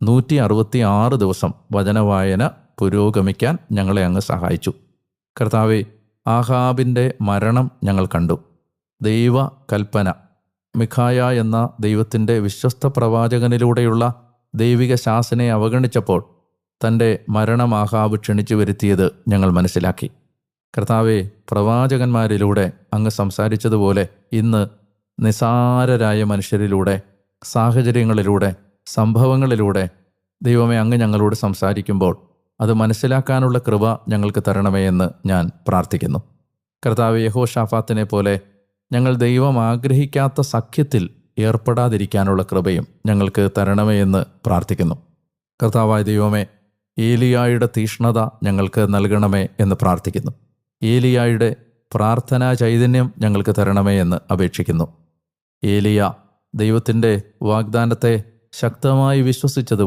166 ദിവസം വചനവായന പുരോഗമിക്കാൻ ഞങ്ങളെ അങ്ങ് സഹായിച്ചു. കർത്താവേ, ആഹാബിൻ്റെ മരണം ഞങ്ങൾ കണ്ടു. ദൈവ കൽപ്പന, മിഖായ എന്ന ദൈവത്തിൻ്റെ വിശ്വസ്ത പ്രവാചകനിലൂടെയുള്ള ദൈവിക ശാസനയെ അവഗണിച്ചപ്പോൾ തൻ്റെ മരണം ആഹാബ് ക്ഷണിച്ചു വരുത്തിയത് ഞങ്ങൾ മനസ്സിലാക്കി. കർത്താവെ, പ്രവാചകന്മാരിലൂടെ അങ്ങ് സംസാരിച്ചതുപോലെ ഇന്ന് നിസാരരായ മനുഷ്യരിലൂടെ, സാഹചര്യങ്ങളിലൂടെ, സംഭവങ്ങളിലൂടെ ദൈവമേ അങ്ങ് ഞങ്ങളോട് സംസാരിക്കുമ്പോൾ അത് മനസ്സിലാക്കാനുള്ള കൃപ ഞങ്ങൾക്ക് തരണമേ എന്ന് ഞാൻ പ്രാർത്ഥിക്കുന്നു. കർത്താവെ, യഹോശാഫാത്തിനെ പോലെ ഞങ്ങൾ ദൈവം ആഗ്രഹിക്കാത്ത സഖ്യത്തിൽ ഏർപ്പെടാതിരിക്കാനുള്ള കൃപയും ഞങ്ങൾക്ക് തരണമേ എന്ന് പ്രാർത്ഥിക്കുന്നു. കർത്താവായ ദൈവമേ, ഏലിയായുടെ തീഷ്ണത ഞങ്ങൾക്ക് നൽകണമേ എന്ന് പ്രാർത്ഥിക്കുന്നു. ഏലിയായുടെ പ്രാർത്ഥനാ ചൈതന്യം ഞങ്ങൾക്ക് തരണമേ എന്ന് അപേക്ഷിക്കുന്നു. ഏലിയ ദൈവത്തിൻ്റെ വാഗ്ദാനത്തെ ശക്തമായി വിശ്വസിച്ചത്